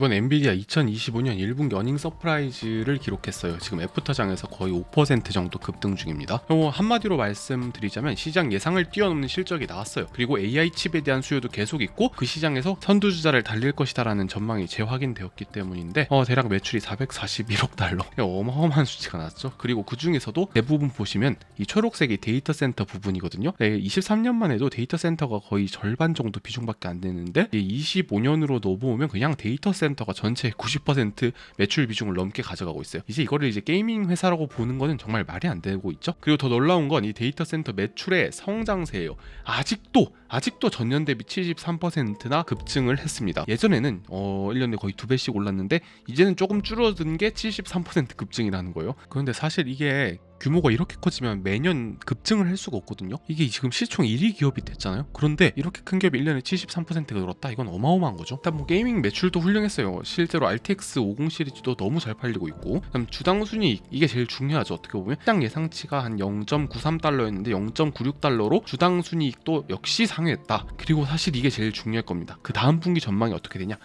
이번 엔비디아 2025년 1분기 어닝 서프라이즈를 기록했어요. 지금 애프터장에서 거의 5% 정도 급등 중입니다. 한마디로 말씀드리자면 시장 예상을 뛰어넘는 실적이 나왔어요. 그리고 AI 칩에 대한 수요도 계속 있고 그 시장에서 선두주자를 달릴 것이다라는 전망이 재확인되었기 때문인데 대략 매출이 441억 달러, 어마어마한 수치가 나왔죠. 그리고 그 중에서도 대부분 보시면 이 초록색이 데이터 센터 부분이거든요. 23년만 해도 데이터 센터가 거의 절반 정도 비중밖에 안 되는데 25년으로 넘어오면 그냥 데이터 센터가 전체 90% 매출 비중을 넘게 가져가고 있어요. 이거를 이제 게이밍 회사라고 보는 거는 정말 말이 안 되고 있죠. 그리고 더 놀라운 건 이 데이터 센터 매출의 성장세예요. 아직도 전년 대비 73%나 급증을 했습니다. 예전에는 1년에 거의 2배씩 올랐는데 이제는 조금 줄어든 게 73% 급증이라는 거예요. 그런데 사실 이게 규모가 이렇게 커지면 매년 급증을 할 수가 없거든요. 이게 지금 시총 1위 기업이 됐잖아요. 그런데 이렇게 큰 기업이 1년에 73%가 늘었다? 이건 어마어마한 거죠. 일단 게이밍 매출도 훌륭했어요. 실제로 RTX 50 시리즈도 너무 잘 팔리고 있고, 그다음 주당 순이익, 이게 제일 중요하죠. 어떻게 보면 시장 예상치가 한 0.93달러였는데 0.96달러로 주당 순이익도 역시 상회했다. 그리고 사실 이게 제일 중요할 겁니다. 그 다음 분기 전망이 어떻게 되냐?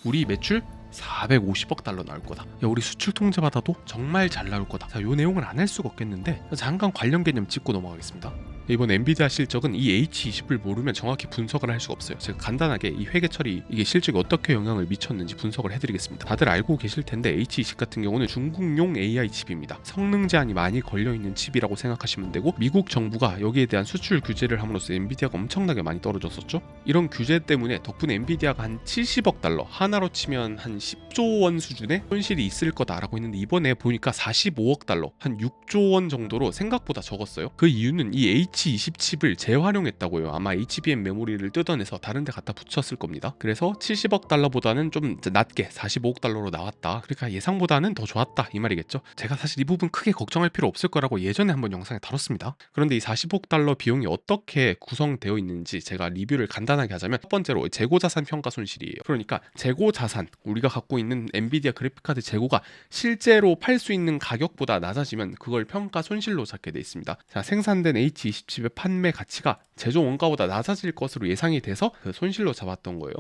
우리 매출 450억 달러 나올 거다. 우리 수출 통제 받아도 정말 잘 나올 거다. 자, 요 내용을 안 할 수가 없겠는데 잠깐 관련 개념 짚고 넘어가겠습니다. 이번 엔비디아 실적은 이 H20을 모르면 정확히 분석을 할 수가 없어요. 제가 간단하게 이 회계 처리, 이게 실적에 어떻게 영향을 미쳤는지 분석을 해드리겠습니다. 다들 알고 계실 텐데 H20 같은 경우는 중국용 AI 칩입니다. 성능 제한이 많이 걸려있는 칩이라고 생각하시면 되고, 미국 정부가 여기에 대한 수출 규제를 함으로써 엔비디아가 엄청나게 많이 떨어졌었죠. 이런 규제 때문에 덕분에 엔비디아가 한 70억 달러, 하나로 치면 한 10조 원 수준의 손실이 있을 거다라고 했는데 이번에 보니까 45억 달러, 한 6조 원 정도로 생각보다 적었어요. 그 이유는 이 H20 칩을 재활용했다고요. 아마 HBM 메모리를 뜯어내서 다른 데 갖다 붙였을 겁니다. 그래서 70억 달러보다는 좀 낮게 45억 달러로 나왔다. 그러니까 예상보다는 더 좋았다, 이 말이겠죠. 제가 사실 이 부분 크게 걱정할 필요 없을 거라고 예전에 한번 영상에 다뤘습니다. 그런데 이 45억 달러 비용이 어떻게 구성되어 있는지 제가 리뷰를 간단하게 하자면, 첫 번째로 재고자산 평가 손실이에요. 그러니까 재고자산, 우리가 갖고 있는 엔비디아 그래픽카드 재고가 실제로 팔 수 있는 가격보다 낮아지면 그걸 평가 손실로 잡게 돼 있습니다. 자, 생산된 H20 칩의 판매 가치가 제조 원가보다 낮아질 것으로 예상이 돼서 그 손실로 잡았던 거예요.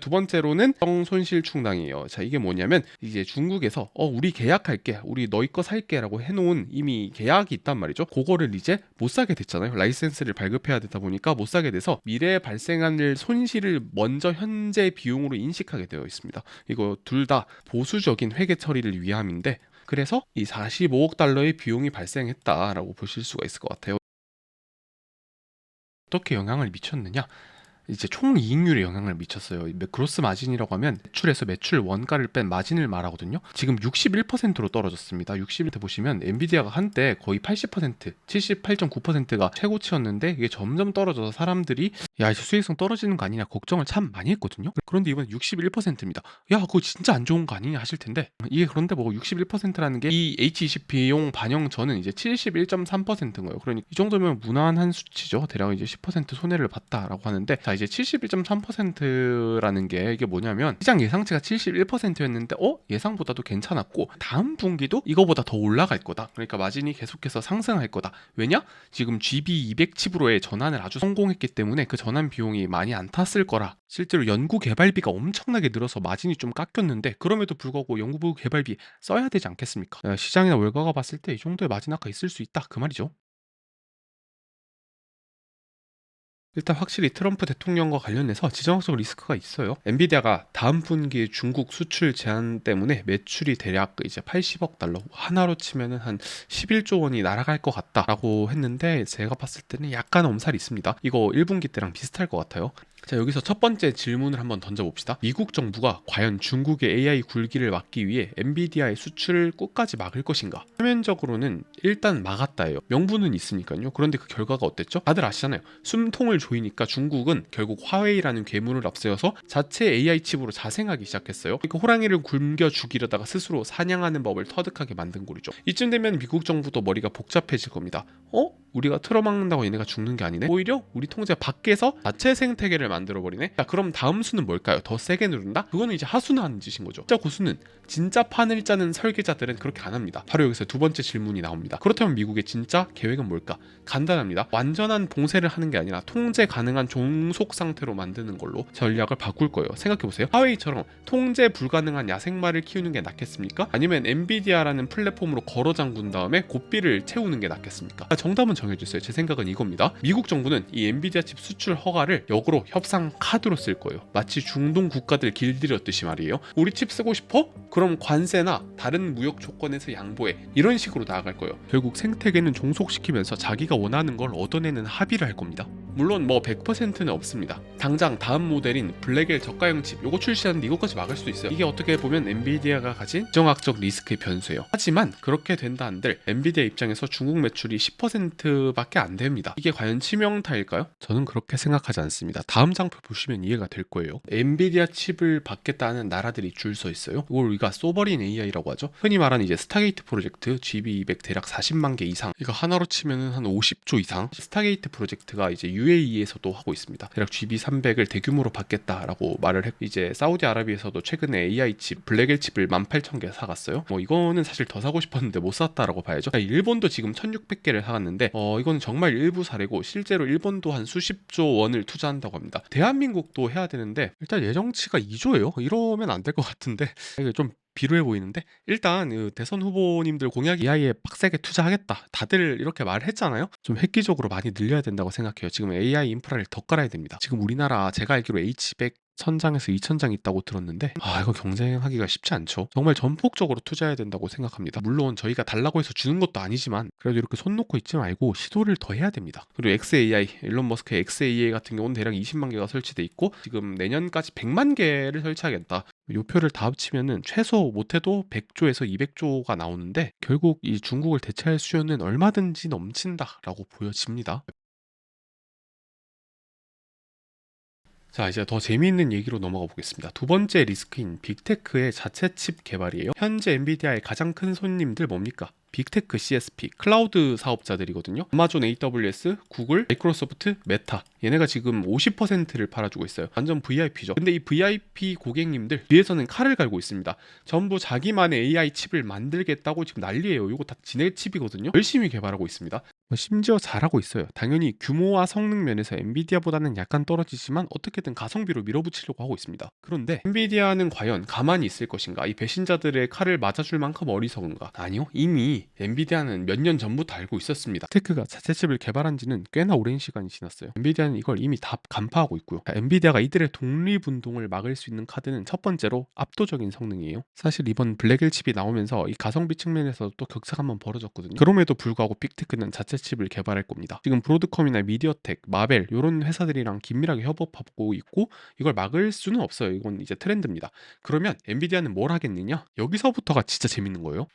두 번째로는 손실 충당이에요. 자, 이게 뭐냐면 이제 중국에서 우리 계약할게, 우리 너희 거 살게 라고 해놓은 이미 계약이 있단 말이죠. 그거를 이제 못 사게 됐잖아요. 라이센스를 발급해야 되다 보니까 못 사게 돼서 미래에 발생할 손실을 먼저 현재 비용으로 인식하게 되어 있습니다. 이거 둘 다 보수적인 회계 처리를 위함인데, 그래서 이 45억 달러의 비용이 발생했다라고 보실 수가 있을 것 같아요. 어떻게 영향을 미쳤느냐? 이제 총 이익률에 영향을 미쳤어요. 그로스 마진이라고 하면 매출에서 매출 원가를 뺀 마진을 말하거든요. 지금 61%로 떨어졌습니다. 61% 보시면 엔비디아가 한때 거의 80%, 78.9%가 최고치였는데 이게 점점 떨어져서 사람들이 야, 이제 수익성 떨어지는 거 아니냐 걱정을 참 많이 했거든요. 그런데 이번에 61%입니다. 야, 그거 진짜 안 좋은 거 아니냐 하실 텐데, 이게 그런데 뭐 61%라는 게 이 H20 비용 반영 전은 이제 71.3%인 거예요. 그러니까 이 정도면 무난한 수치죠. 대략 이제 10% 손해를 봤다라고 하는데, 자, 이제 71.3%라는 게 이게 뭐냐면 시장 예상치가 71%였는데 예상보다도 괜찮았고 다음 분기도 이거보다 더 올라갈 거다. 그러니까 마진이 계속해서 상승할 거다. 왜냐? 지금 GB200 칩으로의 전환을 아주 성공했기 때문에 그 전환 비용이 많이 안 탔을 거라. 실제로 연구 개발비가 엄청나게 늘어서 마진이 좀 깎였는데, 그럼에도 불구하고 연구 개발비 써야 되지 않겠습니까? 시장이나 월가가 봤을 때 이 정도의 마진 아까 있을 수 있다, 그 말이죠. 일단 확실히 트럼프 대통령과 관련해서 지정학적 리스크가 있어요. 엔비디아가 다음 분기에 중국 수출 제한 때문에 매출이 대략 이제 80억 달러, 하나로 치면은 한 11조 원이 날아갈 것 같다라고 했는데, 제가 봤을 때는 약간 엄살이 있습니다. 이거 1분기 때랑 비슷할 것 같아요. 자, 여기서 첫 번째 질문을 한번 던져봅시다. 미국 정부가 과연 중국의 AI 굴기를 막기 위해 엔비디아의 수출을 끝까지 막을 것인가? 표면적으로는 일단 막았다예요. 명분은 있으니까요. 그런데 그 결과가 어땠죠? 다들 아시잖아요. 숨통을 조이니까 중국은 결국 화웨이라는 괴물을 앞세워서 자체 AI 칩으로 자생하기 시작했어요. 그 호랑이를 굶겨 죽이려다가 스스로 사냥하는 법을 터득하게 만든 꼴이죠. 이쯤 되면 미국 정부도 머리가 복잡해질 겁니다. 우리가 틀어막는다고 얘네가 죽는 게 아니네? 오히려 우리 통제 밖에서 자체 생태계를 상태를 만들어버리네. 자, 그럼 다음 수는 뭘까요? 더 세게 누른다? 그거는 이제 하수는 짓인 거죠. 진짜 고수는, 진짜 판을 짜는 설계자들은 그렇게 안 합니다. 바로 여기서 두 번째 질문이 나옵니다. 그렇다면 미국의 진짜 계획은 뭘까? 간단합니다. 완전한 봉쇄를 하는 게 아니라 통제 가능한 종속 상태로 만드는 걸로 전략을 바꿀 거예요. 생각해보세요. 하웨이처럼 통제 불가능한 야생마를 키우는 게 낫겠습니까? 아니면 엔비디아라는 플랫폼으로 걸어 잠근 다음에 고삐를 채우는 게 낫겠습니까? 정답은 정해주세요. 제 생각은 이겁니다. 미국 정부는 이 엔비디아 칩 수출 허가를 역으로 협상 카드로 쓸 거예요. 마치 중동 국가들 길들였듯이 말이에요. 우리 칩 쓰고 싶어? 그럼 관세나 다른 무역 조건에서 양보해. 이런 식으로 나아갈 거예요. 결국 생태계는 종속시키면서 자기가 원하는 걸 얻어내는 합의를 할 겁니다. 물론 뭐 100%는 없습니다. 당장 다음 모델인 블랙엘 저가형 칩 요거 출시하는데 이것까지 막을 수도 있어요. 이게 어떻게 보면 엔비디아가 가진 정학적 리스크의 변수예요. 하지만 그렇게 된다 한들 엔비디아 입장에서 중국 매출이 10%밖에 안 됩니다. 이게 과연 치명타일까요? 저는 그렇게 생각하지 않습니다. 다음 장표 보시면 이해가 될 거예요. 엔비디아 칩을 받겠다는 나라들이 줄 서 있어요. 이걸 우리가 소버린 AI라고 하죠. 흔히 말하는 이제 스타게이트 프로젝트 GB200 대략 40만 개 이상, 이거 하나로 치면은 한 50조 이상. 스타게이트 프로젝트가 이제 UAE에서도 하고 있습니다. 대략 GB300을 대규모로 받겠다라고 말을 했고, 이제 사우디아라비아에서도 최근에 AI 칩 블랙엘 칩을 18,000개 사갔어요. 뭐 이거는 사실 더 사고 싶었는데 못 샀다라고 봐야죠. 일본도 지금 1,600개를 사갔는데 이건 정말 일부 사례고, 실제로 일본도 한 수십조 원을 투자한다고 합니다. 대한민국도 해야 되는데 일단 예정치가 2조예요. 이러면 안 될 것 같은데 이게 좀 비루해 보이는데, 일단 대선 후보님들 공약 AI에 빡세게 투자하겠다 다들 이렇게 말했잖아요. 좀 획기적으로 많이 늘려야 된다고 생각해요. 지금 AI 인프라를 더 깔아야 됩니다. 지금 우리나라 제가 알기로 H100 1000장에서 2000장 있다고 들었는데 이거 경쟁하기가 쉽지 않죠. 정말 전폭적으로 투자해야 된다고 생각합니다. 물론 저희가 달라고 해서 주는 것도 아니지만 그래도 이렇게 손 놓고 있지 말고 시도를 더 해야 됩니다. 그리고 XAI, 일론 머스크의 XAI 같은 경우는 대략 20만 개가 설치돼 있고, 지금 내년까지 100만 개를 설치하겠다. 요 표를 다 합치면은 최소 못해도 100조에서 200조가 나오는데, 결국 이 중국을 대체할 수요는 얼마든지 넘친다라고 보여집니다. 자, 이제 더 재미있는 얘기로 넘어가 보겠습니다. 두 번째 리스크인 빅테크의 자체 칩 개발이에요. 현재 엔비디아의 가장 큰 손님들 뭡니까? 빅테크, CSP, 클라우드 사업자들이거든요. 아마존 AWS, 구글, 마이크로소프트, 메타, 얘네가 지금 50%를 팔아주고 있어요. 완전 VIP죠. 근데 이 VIP 고객님들 뒤에서는 칼을 갈고 있습니다. 전부 자기만의 AI 칩을 만들겠다고 지금 난리예요. 이거 다 지네 칩이거든요. 열심히 개발하고 있습니다. 심지어 잘하고 있어요. 당연히 규모와 성능 면에서 엔비디아보다는 약간 떨어지지만 어떻게든 가성비로 밀어붙이려고 하고 있습니다. 그런데 엔비디아는 과연 가만히 있을 것인가? 이 배신자들의 칼을 맞아줄 만큼 어리석은가? 아니요. 이미 엔비디아는 몇 년 전부터 알고 있었습니다. 테크가 자체 칩을 개발한 지는 꽤나 오랜 시간이 지났어요. 엔비디아는 이걸 이미 다 간파하고 있고요. 엔비디아가 이들의 독립운동을 막을 수 있는 카드는 첫 번째로 압도적인 성능이에요. 사실 이번 블랙엘 칩이 나오면서 이 가성비 측면에서 또 격차가 한번 벌어졌거든요. 그럼에도 불구하고 빅테크는 자체 칩을 개발할 겁니다. 지금 브로드컴이나 미디어텍, 마벨 이런 회사들이랑 긴밀하게 협업하고 있고, 이걸 막을 수는 없어요. 이건 이제 트렌드입니다. 그러면 엔비디아는 뭘 하겠느냐? 여기서부터가 진짜 재밌는 거예요.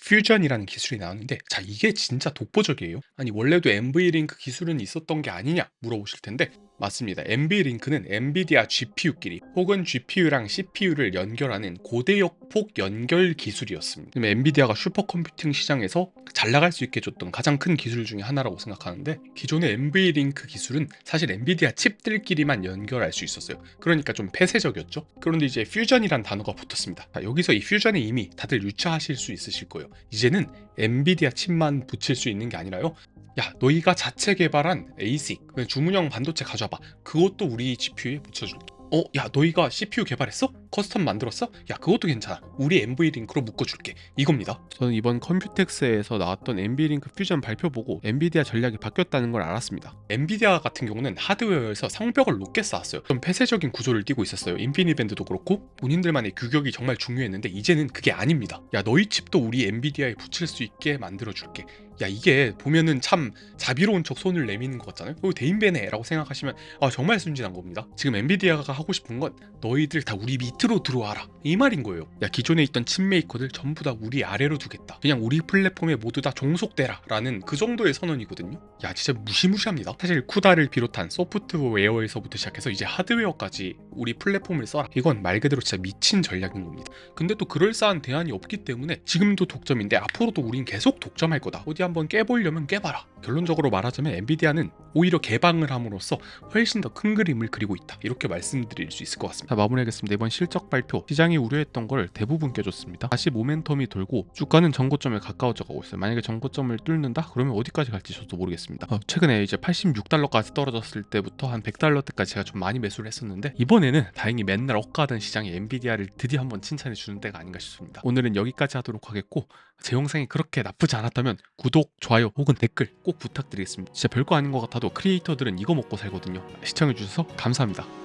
퓨전이라는 기술이 나왔는데, 자, 이게 진짜 독보적이에요. 아니, 원래도 NVLink 기술은 있었던 게 아니냐 물어보실 텐데, 맞습니다. NVLink는 엔비디아 GPU끼리 혹은 GPU랑 CPU를 연결하는 고대역폭 연결 기술이었습니다. 엔비디아가 슈퍼컴퓨팅 시장에서 잘 나갈 수 있게 줬던 가장 큰 기술 중에 하나라고 생각하는데, 기존의 NVLink 기술은 사실 엔비디아 칩들끼리만 연결할 수 있었어요. 그러니까 좀 폐쇄적이었죠. 그런데 이제 퓨전이란 단어가 붙었습니다. 자, 여기서 이 퓨전에 이미 다들 유추하실 수 있으실 거예요. 이제는 엔비디아 칩만 붙일 수 있는 게 아니라요, 야, 너희가 자체 개발한 ASIC, 주문형 반도체 가져와봐. 그것도 우리 GPU에 붙여줄게. 야, 너희가 CPU 개발했어? 커스텀 만들었어? 야, 그것도 괜찮아. 우리 NVLink로 묶어줄게. 이겁니다. 저는 이번 컴퓨텍스에서 나왔던 NVLink 퓨전 발표 보고 엔비디아 전략이 바뀌었다는 걸 알았습니다. 엔비디아 같은 경우는 하드웨어에서 성벽을 높게 쌓았어요. 좀 폐쇄적인 구조를 띠고 있었어요. 인피니밴드도 그렇고 본인들만의 규격이 정말 중요했는데, 이제는 그게 아닙니다. 야, 너희 칩도 우리 엔비디아에 붙일 수 있게 만들어줄게. 야, 이게 보면은 참 자비로운 척 손을 내미는 것 같잖아요. 이거 대인배네 라고 생각하시면 정말 순진한 겁니다. 지금 엔비디아가 하고 싶은 건 너희들 다 우리 밑으로 들어와라 이 말인 거예요. 야, 기존에 있던 칩메이커들 전부 다 우리 아래로 두겠다. 그냥 우리 플랫폼에 모두 다 종속되라 라는 그 정도의 선언이거든요. 야, 진짜 무시무시합니다. 사실 쿠다를 비롯한 소프트웨어에서부터 시작해서 이제 하드웨어까지 우리 플랫폼을 써라. 이건 말 그대로 진짜 미친 전략인 겁니다. 근데 또 그럴싸한 대안이 없기 때문에 지금도 독점인데 앞으로도 우린 계속 독점할 거다. 어디 한번 깨보려면 깨봐라. 결론적으로 말하자면 엔비디아는 오히려 개방을 함으로써 훨씬 더 큰 그림을 그리고 있다. 이렇게 말씀드릴 수 있을 것 같습니다. 자, 마무리하겠습니다. 이번 실적 발표, 시장이 우려했던 걸 대부분 껴줬습니다. 다시 모멘텀이 돌고 주가는 전고점에 가까워져 가고 있어요. 만약에 전고점을 뚫는다? 그러면 어디까지 갈지 저도 모르겠습니다. 최근에 이제 86달러까지 떨어졌을 때부터 한 100달러 때까지 제가 좀 많이 매수를 했었는데 이번에는 다행히 맨날 억가던 시장이 엔비디아를 드디어 한번 칭찬해 주는 때가 아닌가 싶습니다. 오늘은 여기까지 하도록 하겠고, 제 영상이 그렇게 나쁘지 않았다면 구독, 좋아요 혹은 댓글 꼭 부탁드리겠습니다. 진짜 별거 아닌 것 같아도 크리에이터들은 이거 먹고 살거든요. 시청해주셔서 감사합니다.